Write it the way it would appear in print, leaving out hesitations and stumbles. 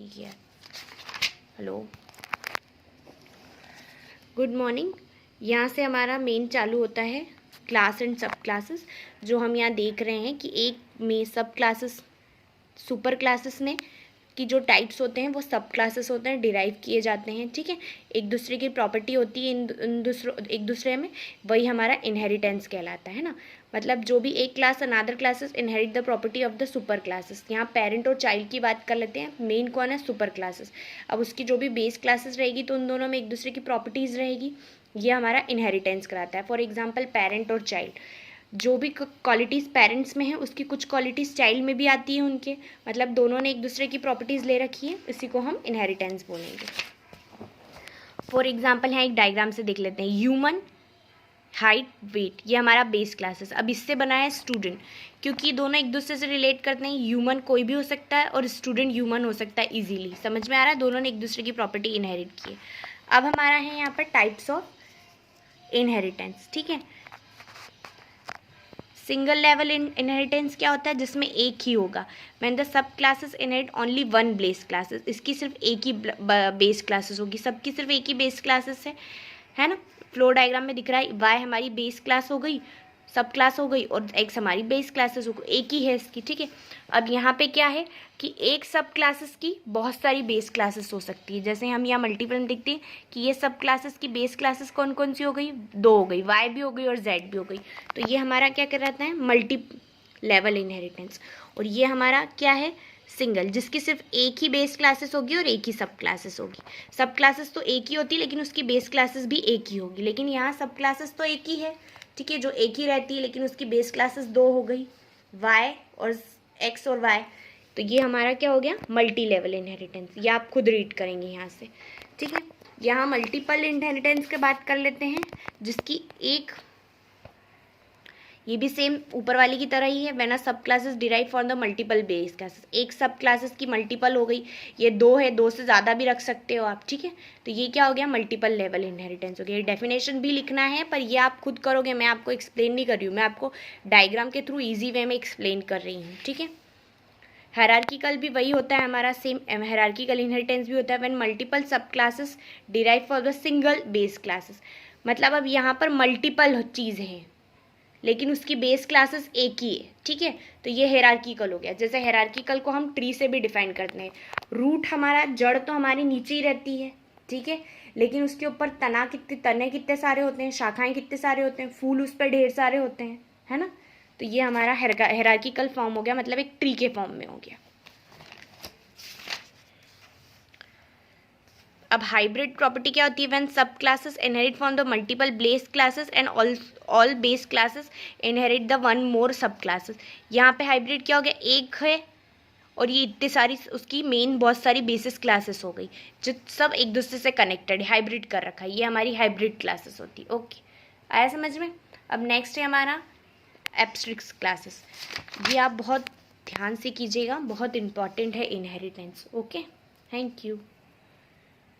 नहीं किया। Hello, good morning. यहाँ से हमारा मेन चालू होता है क्लास एंड सब क्लासेस। जो हम यहाँ देख रहे हैं कि एक में सब क्लासेस, सुपर क्लासेस में की जो टाइप्स होते हैं वो सब क्लासेस होते हैं, डिराइव किए जाते हैं। ठीक है, एक दूसरे की प्रॉपर्टी होती है एक दूसरे में, वही हमारा इनहेरिटेंस कहलाता है ना। मतलब जो भी एक class another classes inherit the property of the super classes. यहाँ पेरेंट और चाइल्ड की बात कर लेते हैं। मेन कौन है? Super classes. अब उसकी जो भी बेस क्लासेस रहेगी तो उन दोनों में एक दूसरे की प्रॉपर्टीज़ रहेगी, ये हमारा इनहेरिटेंस कराता है। फॉर एग्जाम्पल पेरेंट और चाइल्ड, जो भी क्वालिटीज़ पेरेंट्स में है उसकी कुछ क्वालिटीज़ चाइल्ड में भी आती है उनके, मतलब दोनों ने एक दूसरे की प्रॉपर्टीज़ ले रखी है, इसी को हम इनहेरिटेंस बोलेंगे। फॉर एग्जांपल यहाँ एक डायग्राम से देख लेते हैं। ह्यूमन, हाइट, वेट, ये हमारा बेस क्लासेस। अब इससे बना है स्टूडेंट, क्योंकि दोनों एक दूसरे से रिलेट करते हैं। ह्यूमन कोई भी हो सकता है और स्टूडेंट ह्यूमन हो सकता है इजीली। समझ में आ रहा है? दोनों ने एक दूसरे की प्रॉपर्टी इनहेरिट की है। अब हमारा है यहाँ पर टाइप्स ऑफ इनहेरिटेंस। ठीक है, सिंगल लेवल इनहेरिटेंस क्या होता है? जिसमें एक ही होगा। When the sub classes inherit only one base classes, इसकी सिर्फ एक ही बेस क्लासेस होगी, सबकी सिर्फ एक ही बेस क्लासेस है ना। फ्लो डायग्राम में दिख रहा है, वाई हमारी बेस क्लास हो गई, सब क्लास हो गई, और एक्स हमारी बेस क्लासेस हो गई, एक ही है इसकी। ठीक है, अब यहाँ पे क्या है कि एक सब क्लासेस की बहुत सारी बेस क्लासेस हो सकती है। जैसे हम यहाँ मल्टीपल में देखते हैं कि ये सब क्लासेस की बेस क्लासेस कौन कौन सी हो गई? दो हो गई, वाई भी हो गई और जेड भी हो गई। तो ये हमारा क्या कहलाता है? Multi level inheritance. और ये हमारा क्या है? सिंगल, जिसकी सिर्फ एक ही बेस क्लासेस होगी और एक ही सब क्लासेस होगी। सब क्लासेस तो एक ही होती है लेकिन उसकी बेस क्लासेस भी एक ही होगी, लेकिन यहाँ सब क्लासेस तो एक ही है। ठीक है, जो एक ही रहती है लेकिन उसकी बेस क्लासेस दो हो गई, वाई और एक्स और वाई। तो ये हमारा क्या हो गया? Multi level inheritance. ये आप खुद रीड करेंगे यहाँ से। ठीक है, यहाँ मल्टीपल इनहेरिटेंस की बात कर लेते हैं, जिसकी एक, ये भी सेम ऊपर वाली की तरह ही है। व्हेन अ सब classes derive from the multiple base classes, एक सब क्लासेस की मल्टीपल हो गई, ये दो है, दो से ज़्यादा भी रख सकते हो आप। ठीक है, तो ये क्या हो गया? मल्टीपल लेवल इनहेरिटेंस हो गया। ये डेफिनेशन भी लिखना है पर ये आप खुद करोगे, मैं आपको एक्सप्लेन नहीं कर रही हूँ, मैं आपको डायग्राम के थ्रू ईजी वे में एक्सप्लेन कर रही हूँ। ठीक है, हायरार्किकल भी वही होता है हमारा, सेम हायरार्किकल इनहेरिटेंस भी होता है व्हेन मल्टीपल सब classes derive for the single base classes. मतलब अब यहाँ पर मल्टीपल चीज़ है लेकिन उसकी बेस क्लासेस एक ही है। ठीक है, तो ये हायरार्किकल हो गया। जैसे हायरार्किकल को हम ट्री से भी डिफाइन करते हैं। रूट हमारा, जड़ तो हमारी नीचे ही रहती है, ठीक है, लेकिन उसके ऊपर तने कितने सारे होते हैं, शाखाएं कितने सारे होते हैं, फूल उस पर ढेर सारे होते हैं, है ना। तो ये हमारा हायरार्किकल फॉर्म हो गया, मतलब एक ट्री के फॉर्म में हो गया। अब हाइब्रिड प्रॉपर्टी क्या होती है? व्हेन सब classes inherit from the multiple base classes and all base classes inherit the one more सब क्लासेस। यहाँ पे हाइब्रिड क्या हो गया? एक है और ये इतने सारी उसकी मेन बहुत सारी बेसिस क्लासेस हो गई जो सब एक दूसरे से कनेक्टेड है, हाइब्रिड कर रखा है, ये हमारी हाइब्रिड क्लासेस होती है। ओके, आया समझ में? अब नेक्स्ट है हमारा एब्स्ट्रैक्ट क्लासेस। ये आप बहुत ध्यान से कीजिएगा, बहुत इंपॉर्टेंट है इनहेरिटेंस। Okay, thank you.